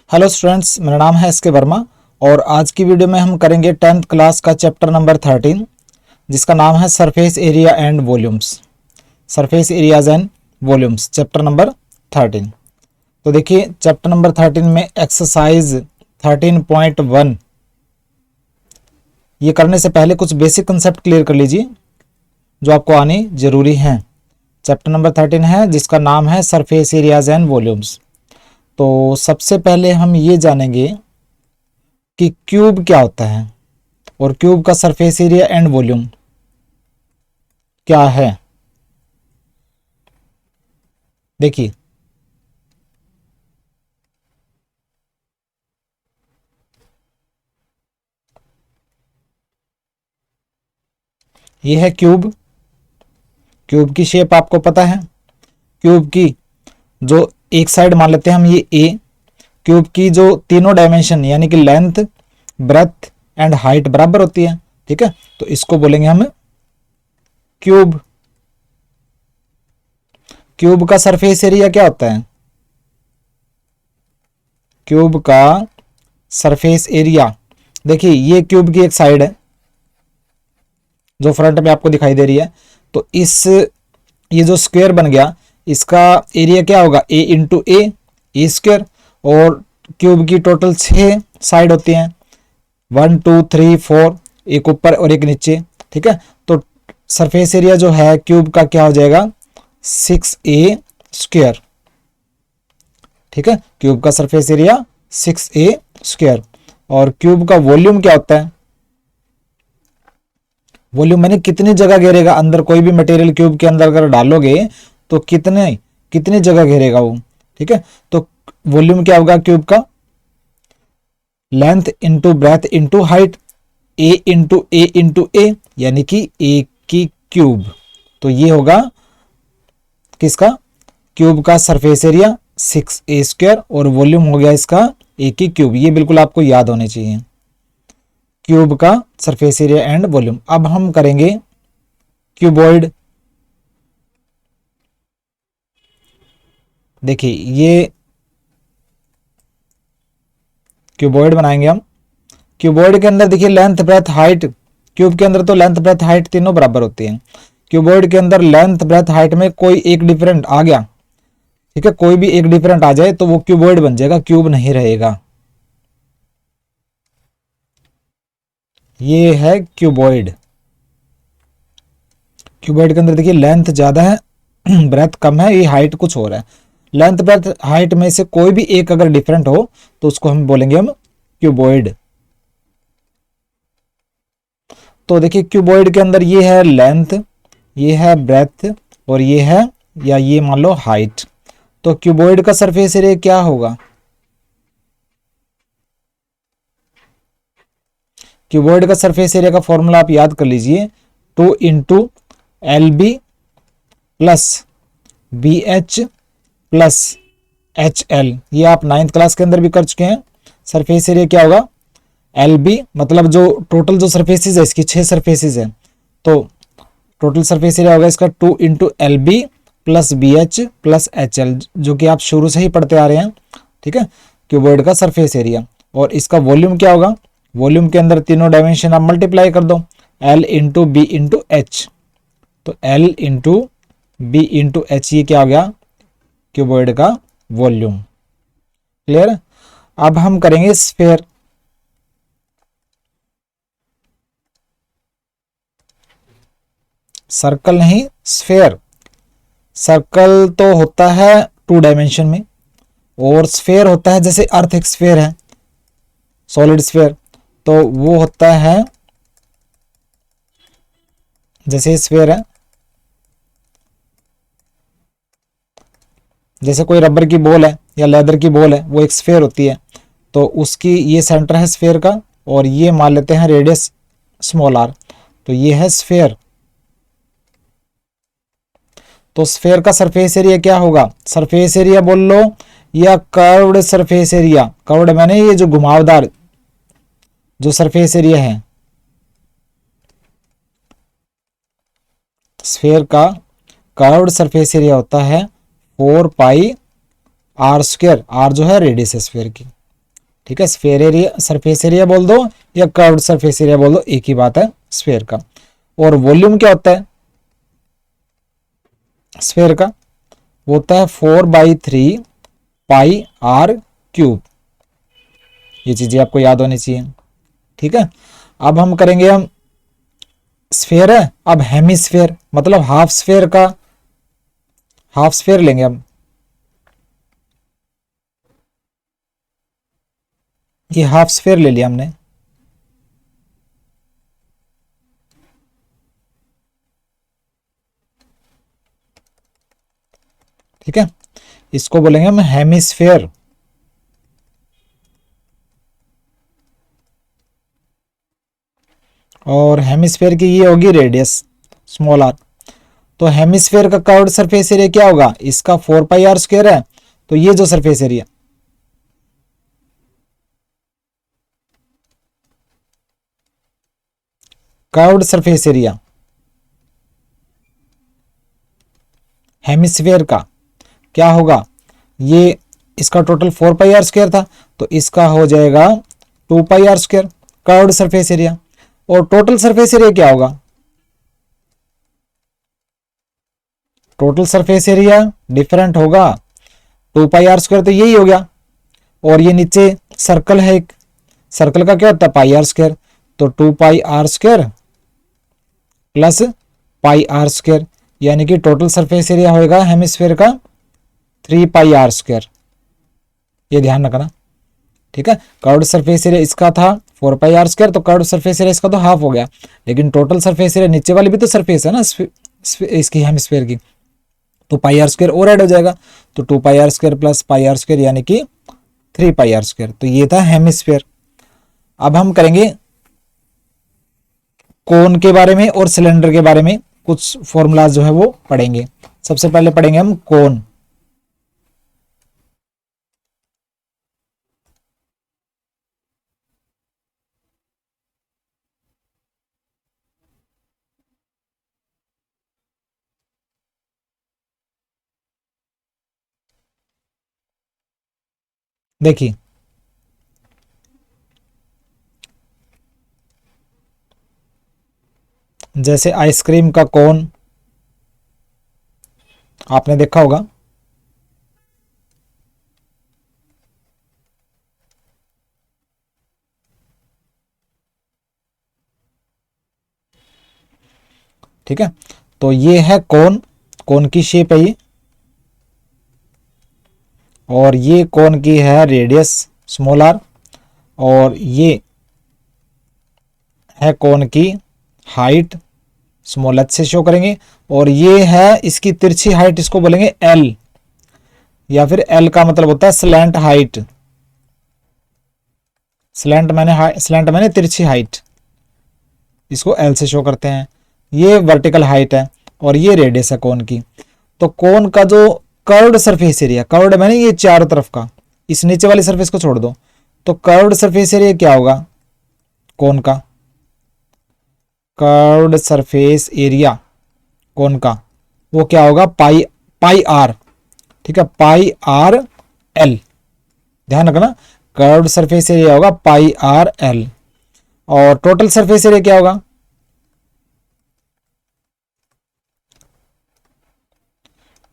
Hello students, मेरा नाम है एस के वर्मा और आज की वीडियो में हम करेंगे 10th क्लास का चैप्टर नंबर 13 जिसका नाम है surface area and volumes. Surface areas and volumes chapter number 13। तो देखिए चैप्टर नंबर 13 में एक्सरसाइज 13.1 ये करने से पहले कुछ बेसिक कंसेप्ट क्लियर कर लीजिए जो आपको आने जरूरी हैं। चैप्टर नंबर 13 है जिसका नाम है सरफेस एरियाज एंड वॉल्यूम्स। तो सबसे पहले हम ये जानेंगे कि क्यूब क्या होता है और क्यूब का सरफेस एरिया एंड वॉल्यूम क्या है। देखिए ये है क्यूब। क्यूब की शेप आपको पता है। क्यूब की जो एक साइड मान लेते हैं हम ये ए। क्यूब की जो तीनों डायमेंशन यानी कि लेंथ, ब्रेथ एंड हाइट बराबर होती है। ठीक है, तो इसको बोलेंगे हम क्यूब। क्यूब का सरफेस एरिया क्या होता है? क्यूब का सरफेस एरिया, देखिए ये क्यूब की एक साइड है जो फ्रंट में आपको दिखाई दे रही है। तो ये जो स्क्वायर बन गया इसका एरिया क्या होगा? ए इंटू ए स्क्वायर। और क्यूब की टोटल 6 साइड होती हैं, 1 2 3 4, एक ऊपर और एक नीचे। ठीक है, तो सरफेस एरिया जो है क्यूब का क्या हो जाएगा? 6a square. ठीक है, क्यूब का सरफेस एरिया 6a स्क्वायर। और क्यूब का वॉल्यूम क्या होता है? वॉल्यूम मैंने कितनी जगह घेरेगा, अंदर कोई भी मटेरियल क्यूब के अंदर अगर डालोगे तो कितनी जगह घेरेगा वो। ठीक है, तो वॉल्यूम क्या होगा क्यूब का? Length into breadth into height, A into A यानी कि ए की क्यूब। तो ये होगा किसका? क्यूब का सरफेस एरिया 6a स्क्वायर और वॉल्यूम हो गया इसका ए की क्यूब। ये बिल्कुल आपको याद होने चाहिए, क्यूब का सरफेस एरिया एंड वॉल्यूम। अब हम करेंगे क्यूबॉइड। देखिए ये क्यूबॉइड बनाएंगे हम। क्यूबॉइड के अंदर देखिए लेंथ ब्रेथ हाइट, क्यूब के अंदर तो लेंथ ब्रेथ हाइट तीनों बराबर होती हैं। क्यूबॉइड के अंदर लेंथ ब्रेथ हाइट में कोई एक डिफरेंट आ गया, ठीक है, कोई भी एक डिफरेंट आ जाए तो वो क्यूबॉइड बन जाएगा, क्यूब नहीं रहेगा। ये है क्यूबॉइड। क्यूबॉइड के अंदर देखिए लेंथ ज्यादा है ब्रेथ कम है, ये हाइट कुछ और है। लेंथ ब्रेथ हाइट में से कोई भी एक अगर डिफरेंट हो तो उसको हम बोलेंगे हम क्यूबॉइड। तो देखिए क्यूबॉइड के अंदर ये है लेंथ, ये है ब्रेथ और ये है या ये मान लो हाइट। तो क्यूबॉइड का सरफेस एरिया क्या होगा? क्यूबॉइड का सरफेस एरिया का फॉर्मूला आप याद कर लीजिए, 2 into L B plus B H plus H L. ये आप 9th क्लास के अंदर भी कर चुके हैं। सरफेस एरिया क्या होगा? एल बी मतलब जो टोटल जो सरफेसेस है इसकी 6 सरफेसेस है, तो टोटल सरफेस एरिया होगा इसका 2 into L B plus B H plus H L, जो कि आप शुरू से ही पढ़ते आ रहे हैं। ठीक है, क्यूबॉइड का सरफेस एरिया। और इसका वॉल्यूम क्या होगा? वॉल्यूम के अंदर तीनों डायमेंशन आप मल्टीप्लाई कर दो, L into B into H. तो L into B into H, ये क्या हो गया? क्यूबॉइड का वॉल्यूम। क्लियर? अब हम करेंगे स्फेयर। सर्कल नहीं, स्फेयर। सर्कल तो होता है 2 डायमेंशन में और स्फेयर होता है, जैसे अर्थ एक स्फेयर है, सॉलिड स्फेयर, तो वो होता है जैसे स्फेयर है, जैसे कोई रबर की बॉल है या लेदर की बॉल है, वो एक स्फेयर होती है। तो उसकी ये सेंटर है स्फेयर का और ये मान लेते हैं रेडियस स्मॉल आर, तो ये है स्फेयर। तो स्फेयर का सरफेस एरिया क्या होगा? सरफेस एरिया बोल लो या कर्व्ड सरफेस एरिया। कर्व्ड मैंने ये जो घुमावदार जो सरफेस एरिया है, स्फेयर का कर्व्ड सरफेस एरिया होता है 4 पाई आर स्क्वायर। आर जो है रेडियस है स्फेयर की। ठीक है, स्फेयर एरिया सरफेस एरिया बोल दो या कर्व्ड सरफेस एरिया बोल दो, एक ही बात है स्फेयर का। और वॉल्यूम क्या होता है स्फेयर का, वो होता है 4/3 पाई आर क्यूब। ये चीजें आपको याद होनी चाहिए। ठीक है, अब हम करेंगे, हम स्फेयर है, अब हेमिस्फेयर मतलब हाफ स्फेयर का हाफ स्फेयर लेंगे हम। ये हाफ स्फेयर ले लिया हमने। ठीक है, इसको बोलेंगे हम हेमिस्फेयर। और हेमिस्फेयर की ये होगी रेडियस स्मॉल आर। तो हेमिस्फेयर का कर्व्ड सरफेस एरिया क्या होगा, इसका 4πr² है, तो ये जो surface area curved surface area hemisphere का क्या होगा, ये इसका टोटल 4πr² था, तो इसका हो जाएगा 2πr² कर्व्ड सरफेस एरिया। और टोटल सरफेस एरिया क्या होगा, टोटल सरफेस एरिया डिफरेंट होगा, 2πr² तो यही हो गया। और ये नीचे सर्कल है एक, सर्कल का क्या होता है πr², तो 2πr² प्लस πr², यानी कि टोटल सरफेस एरिया होएगा हेमिस्फेयर का 3πr²। ये ध्यान रखना। ठीक है, कर्व्ड सरफेस एरिया इसका था 4πr², तो कर्व्ड सरफेस एरिया इसका तो हाफ हो गया, लेकिन टोटल सरफेस एरिया नीचे वाली भी तो सरफेस है ना इसकी हेमिस्फेयर की, तो πr² और ऐड हो जाएगा, तो 2πr² प्लस πr² यानी कि 3πr²। तो ये था हेमिस्फेयर। अब हम करेंगे कोन के बारे में और सिलेंडर के बारे में कुछ फॉर्मूलाज जो है वो पढ़ेंगे। सबसे पहले पढ़ेंगे हम कोन। देखिए, जैसे आइसक्रीम का कोन आपने देखा होगा, ठीक है, तो ये है कोन, कोन की शेप है ये, और ये कोन की है रेडियस स्मॉल आर, और ये है कोन की हाइट स्मॉल h से शो करेंगे, और ये है इसकी तिरछी हाइट, इसको बोलेंगे L, या फिर L का मतलब होता है स्लैंट हाइट। स्लैंट मैंने तिरछी हाइट, इसको L से शो करते हैं। ये वर्टिकल हाइट है और ये रेडियस है कोन की। तो कोन का जो कर्व्ड सरफेस एरिया, कर्व्ड मैंने ये चारों तरफ का, इस नीचे वाली सरफेस को छोड़ दो, तो कर्व्ड सरफेस एरिया क्या होगा कोन का, कर्व्ड सरफेस एरिया कोन का वो क्या होगा पाई आर। ठीक है, पाई आर एल, ध्यान रखना, कर्व्ड सरफेस एरिया होगा पाई आर एल। और टोटल सरफेस एरिया क्या होगा,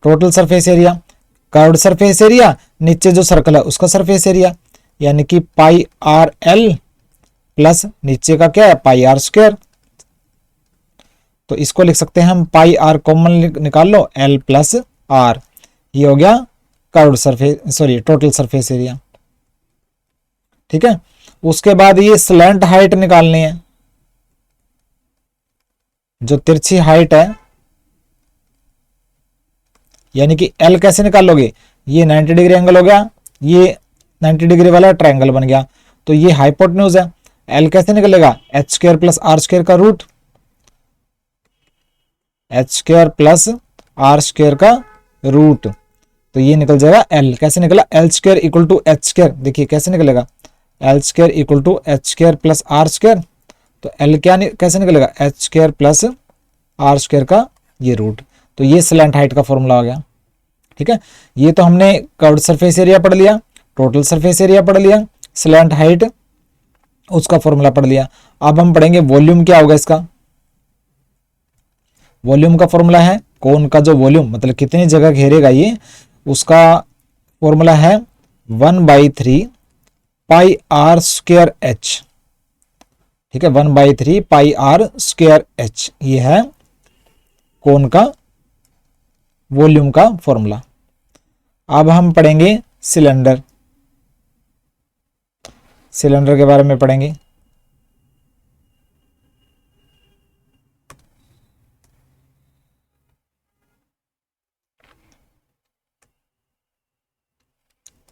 total surface area curved surface area नीचे जो सर्कल है उसका सरफेस एरिया, यानी कि पाई आर एल प्लस नीचे का क्या है πr²। तो इसको लिख सकते हैं हम पाई आर कॉमन निकाल लो, एल प्लस आर, ये हो गया curved surface total surface area. ठीक है, उसके बाद ये स्लैंट हाइट निकालनी है, जो तिरछी हाइट है, यानी कि एल कैसे निकाल लोगे, ये 90 डिग्री एंगल हो गया, ये 90 डिग्री वाला ट्रायंगल बन गया, तो ये हाइपोटेन्यूज है। एल कैसे निकलेगा, h² प्लस r² का रूट, h² प्लस r² का रूट, तो ये निकल जाएगा एल। कैसे निकला, l² इक्वल टू h², देखिए कैसे निकलेगा, l² equal to h² plus r², तो एल क्या कैसे निकलेगा, h² प्लस r² का ये रूट। तो ये स्लैंट हाइट का फॉर्मूला आ गया। ठीक है, ये तो हमने कर्व्ड सरफेस एरिया पढ़ लिया, टोटल सरफेस एरिया पढ़ लिया, स्लैंट हाइट, उसका फॉर्मूला पढ़ लिया। अब हम पढ़ेंगे वॉल्यूम क्या होगा इसका। वॉल्यूम का फॉर्मूला है, कोन का जो वॉल्यूम मतलब कितनी जगह घेरेगा ये, उसका फॉर्मूला है 1/3 पाई आर स्क्वायर एच। ठीक है, 1/3 पाई आर स्क्वायर एच, ये है कोन का वॉल्यूम का फॉर्मूला। अब हम पढ़ेंगे सिलेंडर, सिलेंडर के बारे में पढ़ेंगे।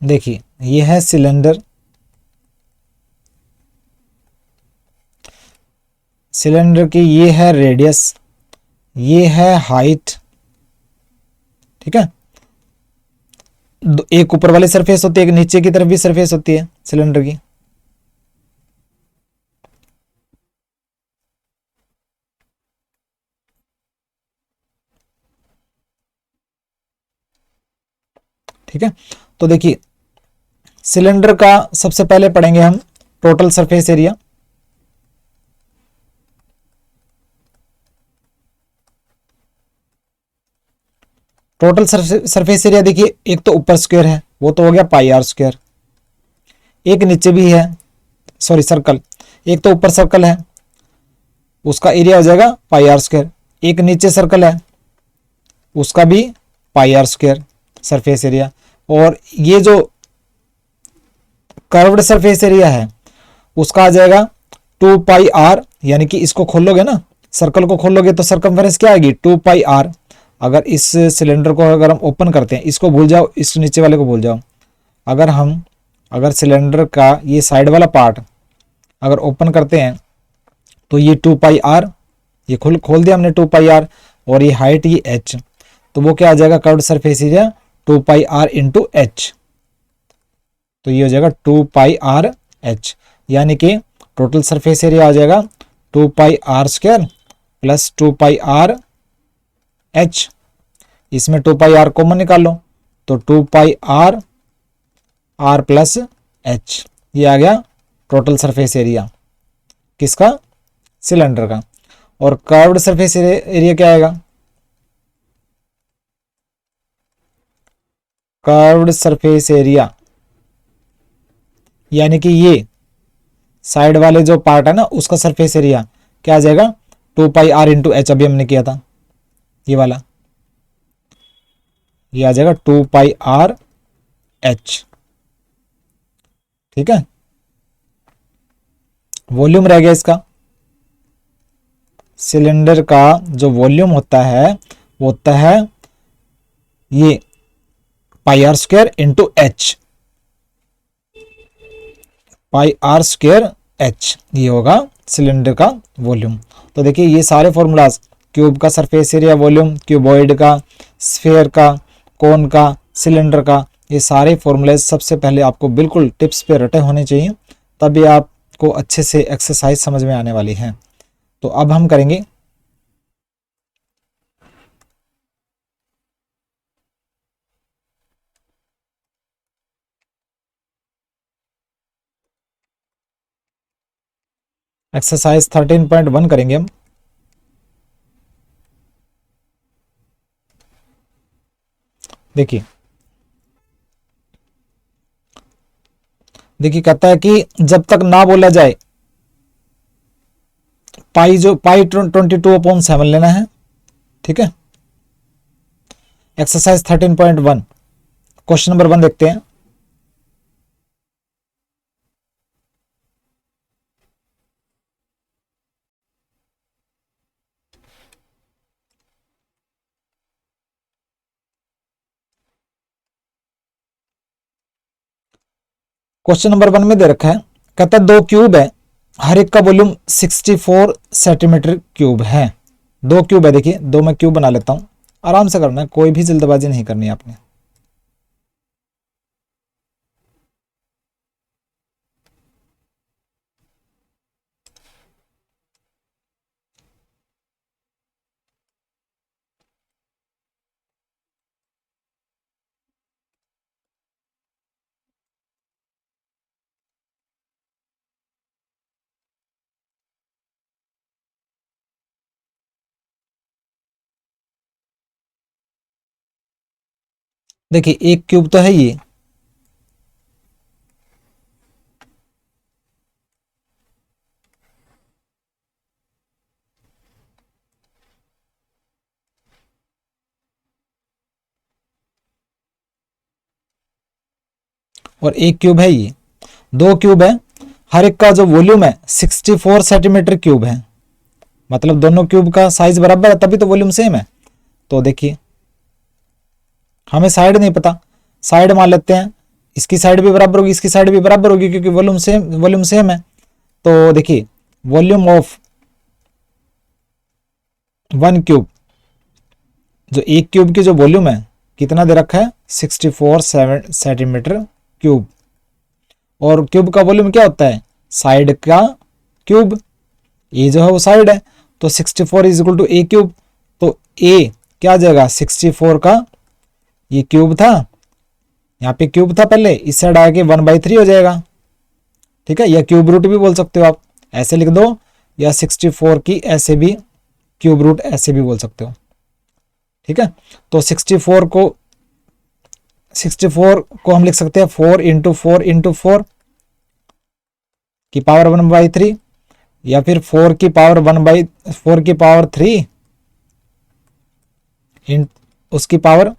देखिए ये है सिलेंडर, सिलेंडर की ये है रेडियस, ये है हाइट। ठीक है, एक ऊपर वाली सरफेस होती है, एक नीचे की तरफ भी सरफेस होती है सिलेंडर की। ठीक है, तो देखिए सिलेंडर का सबसे पहले पढ़ेंगे हम total surface area. Total surface area देखिए, एक तो ऊपर स्क्वायर है, वो तो हो गया पाई आर स्क्वायर, एक नीचे भी है, सॉरी सर्कल, एक तो ऊपर सर्कल है उसका एरिया हो जाएगा पाई आर स्क्वायर, एक नीचे सर्कल है उसका भी पाई आर स्क्वायर सरफेस एरिया, और ये जो कर्व्ड सरफेस एरिया है उसका आ जाएगा 2 पाई आर, यानी कि इसको खोलोगे ना, सर्कल को खोलोगे तो सरकमफेरेंस क्या आएगी 2 पाई आर। अगर इस सिलेंडर को अगर हम ओपन करते हैं, इसको भूल जाओ, इस नीचे वाले को भूल जाओ, अगर सिलेंडर का ये साइड वाला पार्ट अगर ओपन करते हैं तो ये 2 पाई आर, ये खोल दिया हमने 2 पाई आर, और ये हाइट ये एच, तो वो क्या आ जाएगा curved surface area 2 pi R into H, तो ये हो जाएगा 2 पाई आर एच, यानी कि टोटल सरफेस एरिया आ जाएगा 2 pi R square plus 2 pi R H. इसमें 2 पाई आर कॉमन निकाल लो तो 2 पाई आर प्लस एच, ये आ गया टोटल सरफेस एरिया किसका, सिलेंडर का। और कर्व्ड सरफेस एरिया क्या आएगा, कर्व्ड सरफेस एरिया यानी कि ये साइड वाले जो पार्ट है ना उसका सरफेस एरिया क्या आ जाएगा 2 पाई आर इंटू एच, अभी हमने किया था ये वाला, ये आ जाएगा 2 पाई आर एच। ठीक है, वॉल्यूम रह गया इसका, सिलेंडर का जो वॉल्यूम होता है वो होता है ये pi R square into H, pi R square H, ये होगा सिलेंडर का वॉल्यूम। तो देखिए ये सारे फॉर्मूलाज, क्यूब का सरफेस एरिया वॉल्यूम, क्यूबॉइड का, स्फेयर का, कोन का, सिलेंडर का, ये सारे फॉर्मूले सबसे पहले आपको बिल्कुल टिप्स पे रटे होने चाहिए, तभी आपको अच्छे से एक्सरसाइज समझ में आने वाली है। तो अब हम करेंगे एक्सरसाइज 13.1 करेंगे हम। देखिए देखिए कहता है कि जब तक ना बोला जाए पाई 22/7 लेना है। ठीक है, एक्सरसाइज 13.1 क्वेश्चन नंबर 1 देखते हैं। क्वेश्चन नंबर 1 में दे रखा है, कहता है 2 क्यूब है, हर एक का वॉल्यूम 64 सेंटीमीटर क्यूब है। 2 क्यूब है, देखिए 2 मैं क्यूब बना लेता हूं, आराम से करना है, कोई भी जल्दबाजी नहीं करनी है आपने। देखिए एक क्यूब तो है ये, और एक क्यूब है ये, दो क्यूब है। हर एक का जो वॉल्यूम है 64 सेंटीमीटर क्यूब है, मतलब दोनों क्यूब का साइज बराबर है तभी तो वॉल्यूम सेम है। तो देखिए हमें साइड नहीं पता, साइड मान लेते हैं, इसकी साइड भी बराबर होगी, इसकी साइड भी बराबर होगी, क्योंकि वॉल्यूम सेम है। तो देखिए वॉल्यूम ऑफ वन क्यूब, जो एक क्यूब की जो वॉल्यूम है कितना दे रखा है 64 सेंटीमीटर क्यूब। और क्यूब का वॉल्यूम क्या होता है, साइड का क्यूब, ए जो है वो साइड है, तो 64 is equal to A cube. तो ए क्या आ जाएगा 64 का, ये क्यूब था, यहाँ पे क्यूब था पहले, इस साइड आके 1/3 हो जाएगा, ठीक है। या क्यूब रूट भी बोल सकते हो आप, ऐसे लिख दो, या 64 की ऐसे भी क्यूब रूट ऐसे भी बोल सकते हो, ठीक है। तो 64 को हम लिख सकते हैं 4 इंटू 4 इंटू 4 की पावर 1/3, या फिर 4 की पावर 1/4 की पावर 3 इन उसकी पावर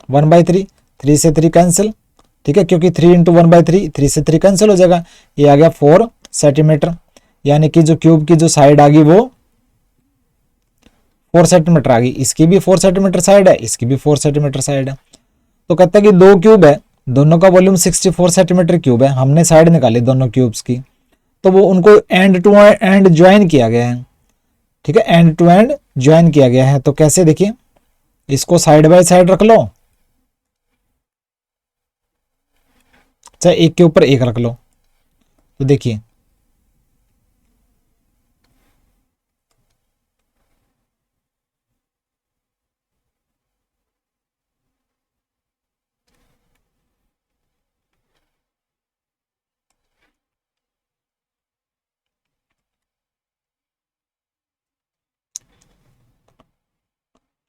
1/3, 3 से 3 कैंसिल, ठीक है, क्योंकि 3 इंटू 1/3, 3 से 3 कैंसिल हो जाएगा, ये आ गया 4 सेंटीमीटर। यानी कि जो क्यूब की जो साइड आ गई वो 4 सेंटीमीटर आ गई, इसकी भी 4 सेंटीमीटर साइड है, इसकी भी 4 सेंटीमीटर साइड है। तो कहता है कि दो क्यूब है, दोनों का वॉल्यूम 64 सेंटीमीटर क्यूब है, हमने साइड निकाली दोनों क्यूब्स की, तो वो उनको एंड टू एंड ज्वाइन किया गया है, ठीक है, एंड टू एंड ज्वाइन किया गया है। तो कैसे, देखिए इसको साइड बाय साइड रख लो, चाहे एक के ऊपर एक रख लो, तो देखिए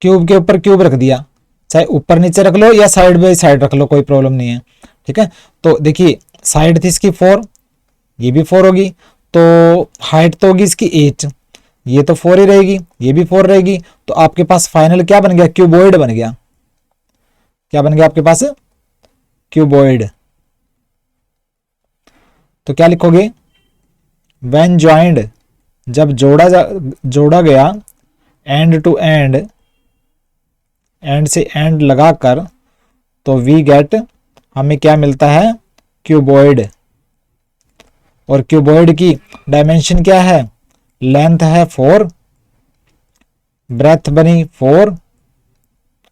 क्यूब के ऊपर क्यूब रख दिया, चाहे ऊपर नीचे रख लो या साइड बाय साइड रख लो, कोई प्रॉब्लम नहीं है, ठीक है। तो देखिए साइड थी इसकी 4, ये भी 4 होगी, तो हाइट तो होगी इसकी 8, ये तो 4 ही रहेगी, ये भी 4 रहेगी, तो आपके पास फाइनल क्या बन गया, क्यूबॉइड बन गया। क्या बन गया आपके पास, क्यूबॉइड। तो क्या लिखोगे, व्हेन ज्वाइंड, जब जोड़ा गया, एंड टू एंड, एंड से एंड लगाकर, तो वी गेट, हमें क्या मिलता है, क्यूबॉइड। और क्यूबॉइड की डायमेंशन क्या है, लेंथ है 4, ब्रेथ बनी 4,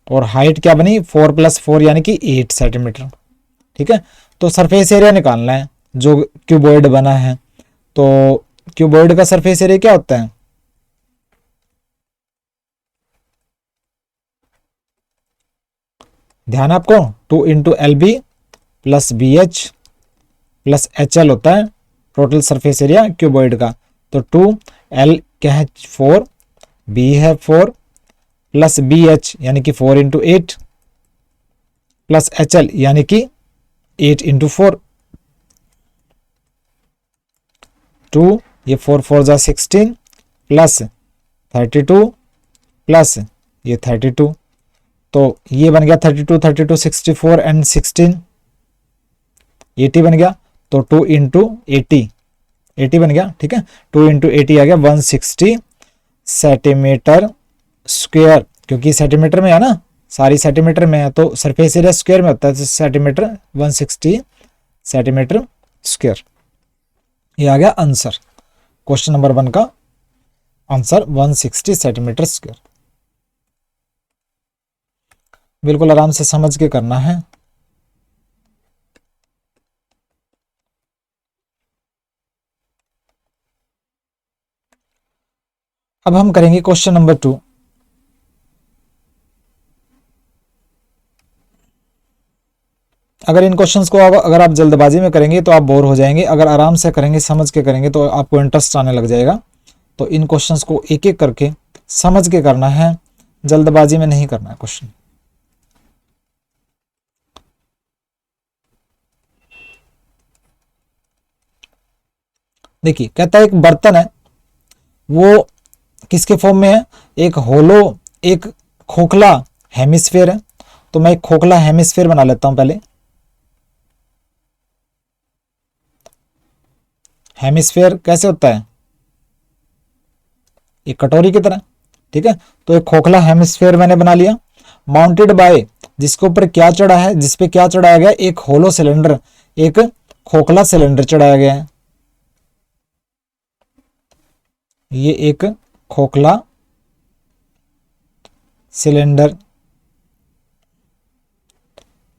और हाइट क्या बनी 4 + 4 यानी कि 8 सेंटीमीटर, ठीक है। तो सरफेस एरिया निकालना है जो क्यूबॉइड बना है। तो क्यूबॉइड का सरफेस एरिया क्या होता है, ध्यान आपको 2 इंटू LB + BH + HL होता है टोटल सरफेस एरिया क्यूबॉइड का। तो 2L क्या है 4, B है 4 + BH यानी कि 4 इंटू 8 + HL यानी कि 8 इंटू 4, 2 ये 4 4 जा 16 + 32 प्लस ये 32, तो ये बन गया 32 32 64 एंड 16 80 बन गया। तो 2 इंटू 80 बन गया, ठीक है। 2 इंटू 80 आ गया 160 सेंटीमीटर स्क्वायर, क्योंकि सेंटीमीटर में है ना, सारी सेंटीमीटर में है, तो सरफेस एरिया स्क्वायर में होता है, तो सेंटीमीटर 160 सेंटीमीटर स्क्वायर। ये आ गया आंसर, क्वेश्चन नंबर 1 का आंसर 160 सेंटीमीटर स्क्वायर। बिल्कुल आराम से समझ के करना है। अब हम करेंगे क्वेश्चन नंबर 2। अगर इन क्वेश्चंस को अगर आप जल्दबाजी में करेंगे तो आप बोर हो जाएंगे, अगर आराम से करेंगे समझ के करेंगे तो आपको इंटरेस्ट आने लग जाएगा। तो इन क्वेश्चंस को एक एक करके समझ के करना है, जल्दबाजी में नहीं करना है क्वेश्चन। देखिए कहता है एक बर्तन है, वो किसके फॉर्म में है, एक होलो, एक खोखला हेमिस्फेयर है। तो मैं एक खोखला हेमिस्फेयर बना लेता हूं पहले। हेमिस्फेयर कैसे होता है, एक कटोरी की तरह, ठीक है। तो एक खोखला हेमिस्फेयर मैंने बना लिया, माउंटेड बाय, जिसके ऊपर क्या चढ़ा है, जिसपे क्या चढ़ाया गया, एक होलो सिलेंडर, एक खोखला सिलेंडर चढ़ाया गया है। ये एक खोखला सिलेंडर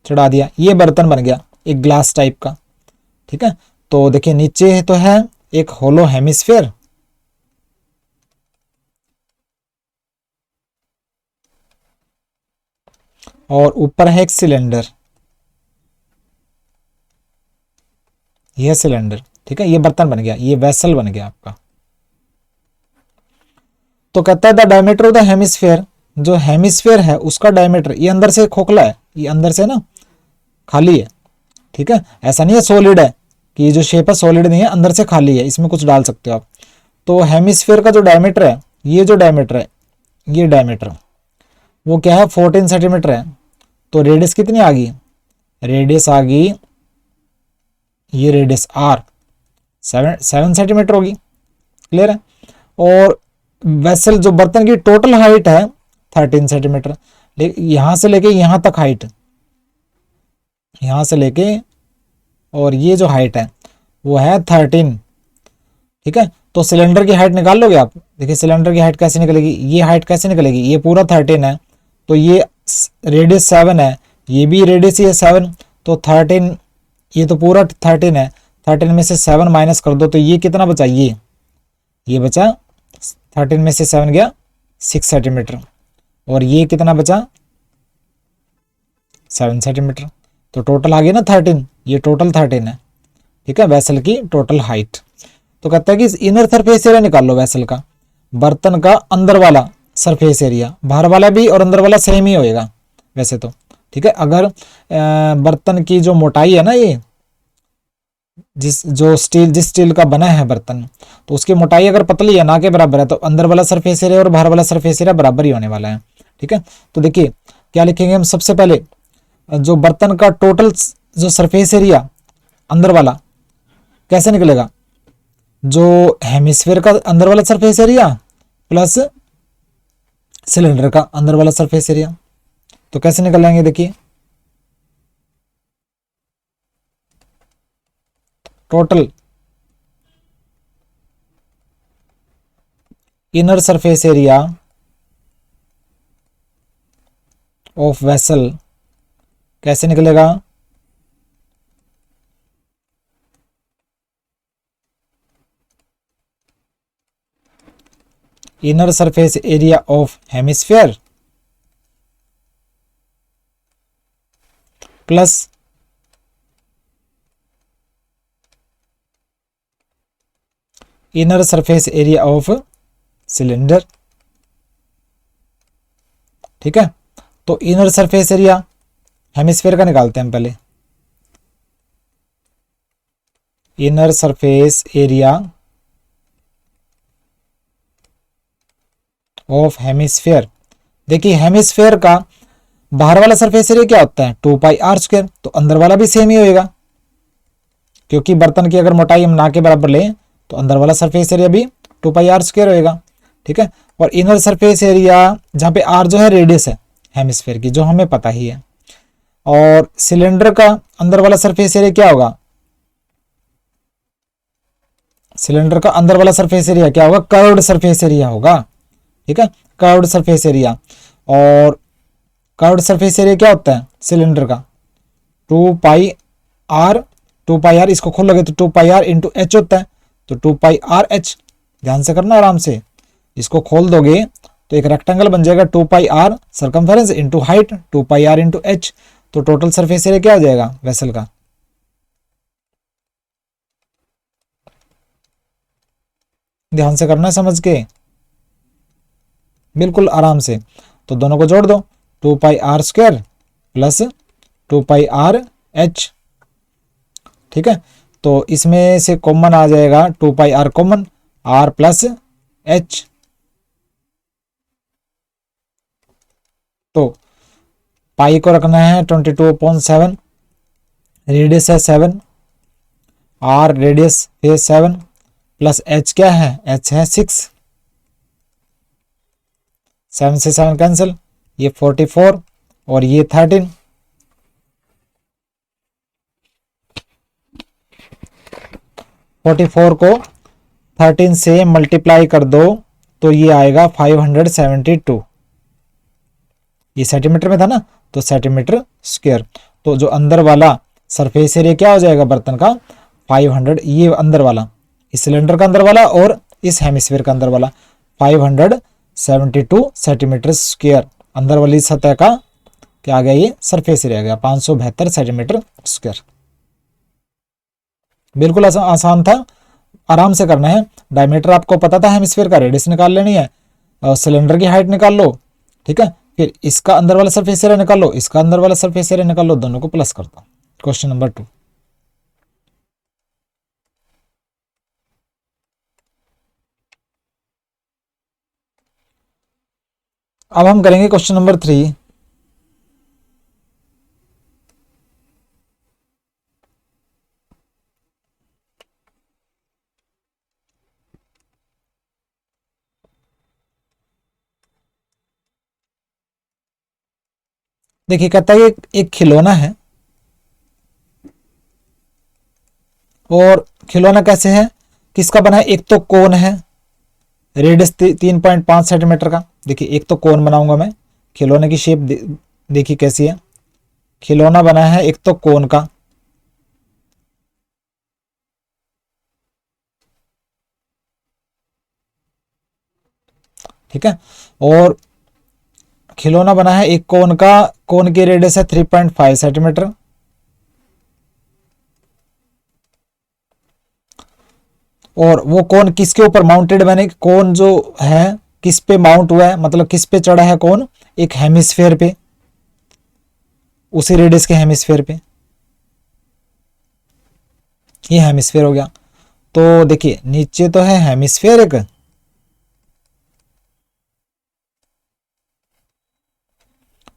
चढ़ा दिया, ये बर्तन बन गया एक ग्लास टाइप का, ठीक है। तो देखिए नीचे तो है एक होलो हेमिस्फेयर, और ऊपर है एक सिलेंडर, यह सिलेंडर, ठीक है। ये बर्तन बन गया, ये वेसल बन गया आपका। तो कहता है the diameter of the hemisphere, जो हेमिस्फेयर है उसका डायमीटर, ये अंदर से खोखला है, ये अंदर से ना खाली है, ठीक है। ऐसा नहीं है सॉलिड है, कि ये जो शेप है सॉलिड नहीं है, अंदर से खाली है, इसमें कुछ डाल सकते हो आप। तो हेमिस्फेयर का जो डायमीटर है, ये जो डायमीटर है, ये डायमीटर वो क्या है 14 सेंटीमीटर है। तो रेडियस कितनी आ गई, रेडियस आ गई, ये रेडियस आर 7 सेंटीमीटर होगी, क्लियर है। और वेसल जो बर्तन की टोटल हाइट है 13 सेंटीमीटर, यहां से लेके यहां तक हाइट, यहां से लेके और ये जो हाइट है वो है 13, ठीक है। तो सिलेंडर की हाइट निकाल लोगे आप, देखिए सिलेंडर की हाइट कैसे निकलेगी, ये हाइट कैसे निकलेगी, ये पूरा 13 है, तो ये रेडियस 7 है, ये भी रेडियस ही है 7, तो 13, ये तो पूरा 13 है, 13 में से 7 माइनस कर दो, तो ये कितना बचा, ये बचा 13 में से 7 गया 6 सेंटीमीटर, और ये कितना बचा 7 सेंटीमीटर। तो टोटल आ गया ना 13, ये टोटल 13 है, ठीक है, वेसल की टोटल हाइट। तो कहता है कि इनर सरफेस एरिया निकाल लो वेसल का, बर्तन का अंदर वाला सरफेस एरिया, बाहर वाला भी और अंदर वाला सेम ही होएगा वैसे तो, ठीक है। अगर बर्तन की जो मोटाई है ना, ये जिस स्टील का बना है बर्तन, तो उसकी मोटाई अगर पतली है ना के बराबर है, तो अंदर वाला सरफेस एरिया और बाहर वाला सरफेस एरिया बराबर ही होने वाला है, ठीक है। तो देखिए क्या लिखेंगे हम, सबसे पहले जो बर्तन का टोटल जो सरफेस एरिया अंदर वाला कैसे निकलेगा, जो हेमिस्फेयर का अंदर वाला सरफेस एरिया प्लस सिलेंडर का अंदर वाला सरफेस एरिया। तो कैसे निकलेंगे, देखिए total inner surface area of vessel कैसे निकलेगा, inner surface area of hemisphere plus inner surface area of cylinder, ठीक है। तो इनर सरफेस एरिया हेमिस्फेयर का निकालते हैं हम पहले, inner surface area of hemisphere. देखिए हेमिस्फेयर का बाहर वाला सरफेस एरिया क्या होता है 2πr², तो अंदर वाला भी सेम ही होएगा, क्योंकि बर्तन की अगर मोटाई हम ना के बराबर लें तो अंदर वाला सरफेस एरिया भी 2πr² होएगा, ठीक है। और इनर सरफेस एरिया जहां पे आर जो है रेडियस है हेमिस्फेयर की, जो हमें पता ही है। और सिलेंडर का अंदर वाला सरफेस एरिया क्या होगा, सिलेंडर का अंदर वाला सरफेस एरिया क्या होगा, कर्व्ड सरफेस एरिया होगा, ठीक है, कर्व्ड सरफेस एरिया। और कर्व्ड सरफेस एरिया क्या होता है सिलेंडर का 2πr, इसको खोल लोगे तो 2πr इंटू एच होता है, तो 2πrh, ध्यान से करना आराम से, इसको खोल दोगे तो एक रेक्टेंगल बन जाएगा 2πr circumference into height 2πr into H. तो टोटल सरफेस एरिया क्या हो जाएगा वेसल का, ध्यान से करना समझ के, बिल्कुल आराम से। तो दोनों को जोड़ दो 2πr² प्लस 2πrh, ठीक है। तो इसमें से कॉमन आ जाएगा 2 pi R common, R plus H. तो पाई को रखना है 22/7, रेडियस है 7, आर रेडियस है 7 प्लस एच क्या है, एच है 6, 7 से 7 कैंसिल, ये 44 और ये 13। 44 को 13 से मल्टीप्लाई कर दो तो ये आएगा 572। ये सेंटीमीटर में था ना, तो सेंटीमीटर स्क्वायर। तो जो अंदर वाला सरफेस एरिया क्या हो जाएगा बर्तन का, 500, ये अंदर वाला, इस सिलेंडर का अंदर वाला और इस हेमिस्फीयर का अंदर वाला, 572 सेंटीमीटर स्क्वायर अंदर वाली सतह का क्या आ गया, ये सरफेस एरिया आ गया 572 सेंटीमीटर स्क्वायर। बिल्कुल आसान था, आराम से करना है। डायमीटर आपको पता था, हेमिस्फीयर का रेडियस निकाल लेनी है और सिलेंडर की हाइट निकाल लो, ठीक है। फिर इसका अंदर वाला सरफेस एरिया निकाल लो, इसका अंदर वाला सरफेस एरिया निकाल लो, दोनों को प्लस कर दो। Question number 2। अब हम करेंगे क्वेश्चन नंबर 3। देखिए कहता है कि एक खिलौना है, और खिलौना कैसे है, किसका बना है, एक तो कोन है, रेडियस 3.5 सेंटीमीटर का। देखिए एक तो कोन बनाऊंगा मैं, खिलौने की शेप देखिए कैसी है। खिलौना बना है एक तो कोन का, ठीक है, और खिलौना बना है एक कोन का, कोन की रेडियस है 3.5 सेंटीमीटर। और वो कोन किसके ऊपर माउंटेड बने, कोन जो है किस पे माउंट हुआ है, मतलब किस पे चढ़ा है कोन, एक हेमिस्फीयर पे, उसी रेडियस के हेमिस्फीयर पे। ये हेमिस्फीयर हो गया। तो देखिए नीचे तो है हेमिस्फीयर एक,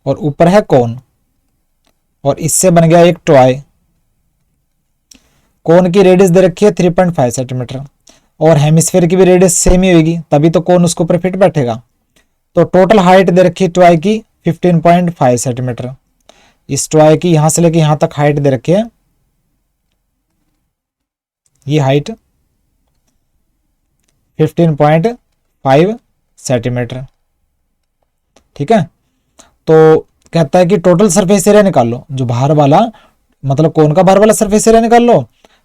और ऊपर है कोन, और इससे बन गया एक टॉय। कोन की रेडियस दे रखी है 3.5 सेंटीमीटर, और हेमिस्फीयर की भी रेडियस सेम ही होगी, तभी तो कोन उसके ऊपर फिट बैठेगा। तो टोटल हाइट दे रखी है टॉय की 15.5 सेंटीमीटर। इस टॉय की यहां से लेके यहां तक हाइट दे रखी है, ये हाइट 15.5 सेंटीमीटर, ठीक है। तो कहता है कि टोटल सरफेस एरिया निकाल लो, जो बाहर वाला मतलब कोन का बाहर वाला सरफेस एरिया निकाल लो,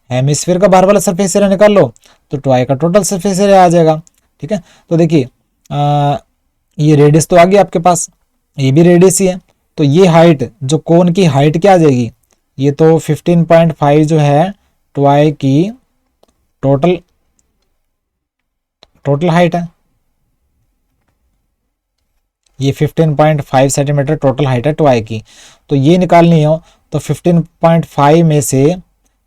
हेमिस्फीयर का बाहर वाला सरफेस एरिया निकाल लो, तो टॉय का टोटल सरफेस एरिया आ जाएगा, ठीक है। तो देखिए ये रेडियस तो आ गई आपके पास, ये भी रेडियस ही है, तो ये हाइट जो कोन की हाइट क्या आ जाएगी, ये तो 15.5 जो है टॉय की टोटल हाइट है, ये 15.5 सेंटीमीटर टोटल हाइट है टॉय की। तो ये निकालनी हो तो 15.5 में से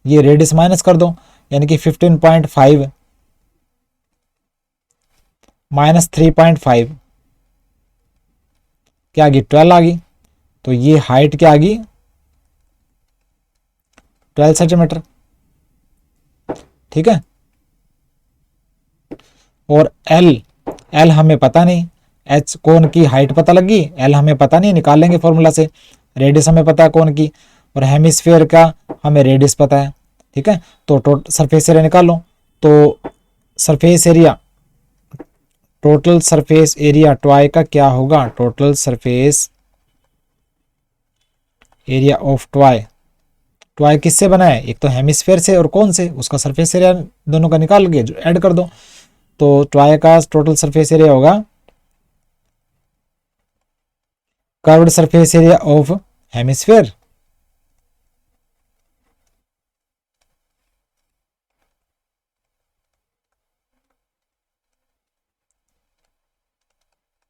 ये रेडियस माइनस कर दो, यानी कि 15.5 माइनस 3.5 क्या आ गई, 12 आ गई। तो ये हाइट क्या आ गई, 12 सेंटीमीटर, ठीक है। और एल हमें पता नहीं, एच कोन की हाइट पता लगी, एल हमें पता नहीं, निकाल लेंगे फॉर्मूला से। रेडियस हमें पता है कोन की, और हेमिस्फीयर का हमें रेडियस पता है, ठीक है। तो सरफेस एरिया निकाल लो। तो surface area, total surface area toy का क्या होगा, total surface area of toy, toy किससे बना है, एक तो हेमिस्फीयर से और कौन से, उसका सरफेस एरिया दोनों का निकाल के ऐड कर दो। तो टॉय का टोटल सरफेस एरिया होगा curved surface area of hemisphere,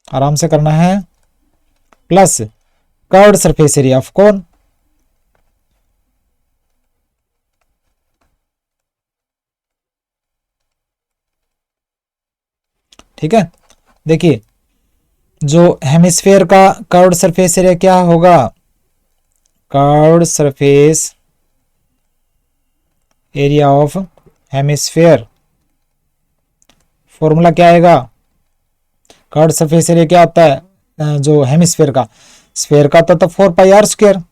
आराम से करना है, plus curved surface area of cone, ठीक है, देखिए जो हेमिस्फेयर का कर्व्ड सरफेस एरिया क्या होगा, curved surface area of hemisphere, formula क्या आएगा, कर्व्ड सरफेस एरिया क्या होता है जो हेमिस्फेयर का, स्फेयर का होता तो 4πr²,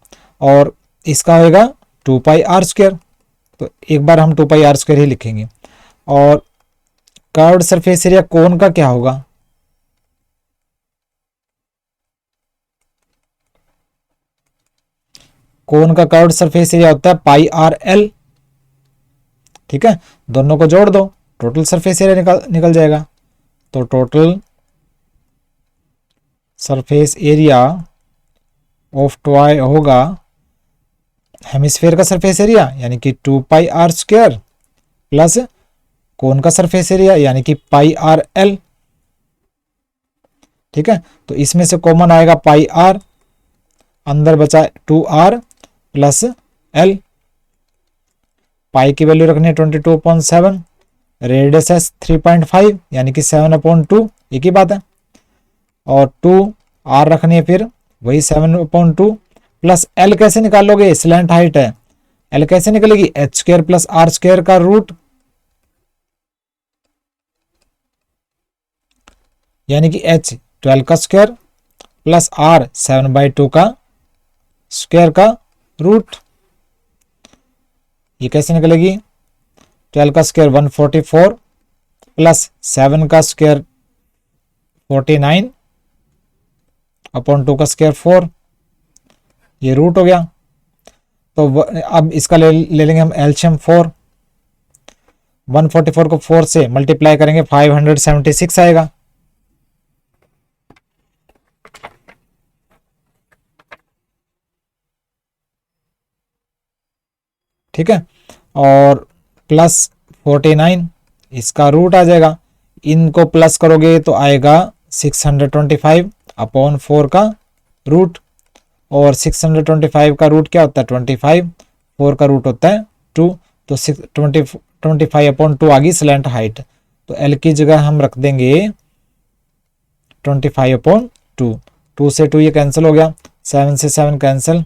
और इसका होगा 2πr², तो एक बार हम 2πr² ही लिखेंगे। और कर्व्ड सरफेस एरिया कोन का क्या होगा, कोन का कर्व्ड सरफेस एरिया होता है πrl, ठीक है, दोनों को जोड़ दो, टोटल सरफेस एरिया निकल जाएगा। तो total surface area of toy होगा हेमिस्फेयर का सरफेस एरिया यानी कि 2πr² प्लस कोन का सरफेस एरिया यानी कि πrl, ठीक है। तो इसमें से कॉमन आएगा πr, अंदर बचा 2r प्लस l, पाई की वैल्यू रखनी है 22/7, रेडियस है 3.5 यानी कि 7/2, एक ही बात है, और 2r रखनी है फिर वही 7/2 प्लस l कैसे निकालोगे, स्लैंट हाइट है, l कैसे निकलेगी, h² प्लस r² का रूट, यानी कि h 12 का स्क्वायर प्लस r 7/2 का स्क्वायर का रूट, ये कैसे निकलेगी, 12 का स्क्वायर 144 प्लस 7 का स्क्वायर 49 अपॉन 2 का स्क्वायर 4, ये रूट हो गया। तो अब इसका ले लेंगे हम एलसीएम 4, 144 को 4 से मल्टीप्लाई करेंगे 576 आएगा, ठीक है, और प्लस 49 इसका रूट आ जाएगा, इनको प्लस करोगे तो आएगा 625 अपॉन 4 का रूट, और 625 का रूट क्या होता है 25, 4 का रूट होता है 2, तो 25 अपॉन 2 आ गई स्लैंट हाइट, तो एल की जगह हम रख देंगे 25 अपॉन 2, 2 से 2 ये कैंसिल हो गया, 7 से 7 कैंसिल,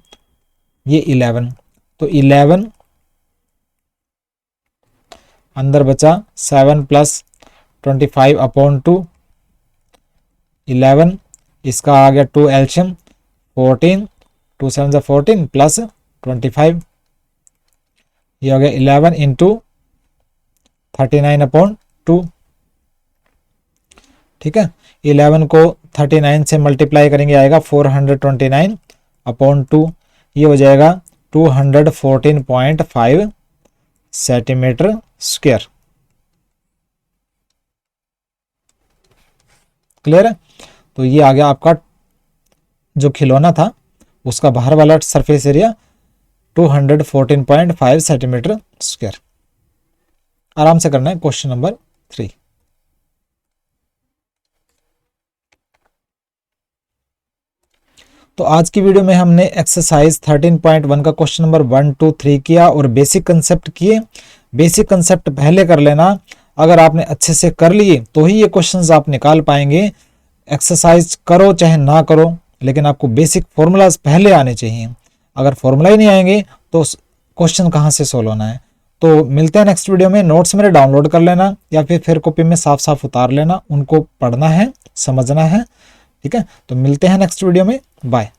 ये 11, तो 11 अंदर बचा 7 प्लस 25 अपॉन 2, 11, इसका आ गया 2 एलसीएम 14, 2 7 14 प्लस 25, ये हो गया 11 इंटू 39 अपॉन 2, ठीक है, 11 को 39 से मल्टीप्लाई करेंगे आएगा 429 अपॉन 2, ये हो जाएगा 214.5 सेंटीमीटर स्क्वायर, क्लियर है। तो ये आ गया आपका जो खिलौना था उसका बाहर वाला सरफेस एरिया 214.5 सेंटीमीटर स्क्वायर। आराम से करना है क्वेश्चन नंबर 3। तो आज की वीडियो में हमने एक्सरसाइज 13.1 का क्वेश्चन नंबर 1 2 3 किया और बेसिक कंसेप्ट किए। बेसिक कंसेप्ट पहले कर लेना, अगर आपने अच्छे से कर लिए तो ही ये क्वेश्चंस आप निकाल पाएंगे। एक्सरसाइज करो चाहे ना करो, लेकिन आपको बेसिक फॉर्मूलाज पहले आने चाहिए। अगर फॉर्मूला ही नहीं आएंगे तो क्वेश्चन कहाँ से सोल्व होना है। तो मिलते हैं नेक्स्ट वीडियो में। नोट्स मेरे डाउनलोड कर लेना या फिर कॉपी में साफ साफ उतार लेना, उनको पढ़ना है, समझना है, ठीक है। तो मिलते हैं नेक्स्ट वीडियो में, बाय।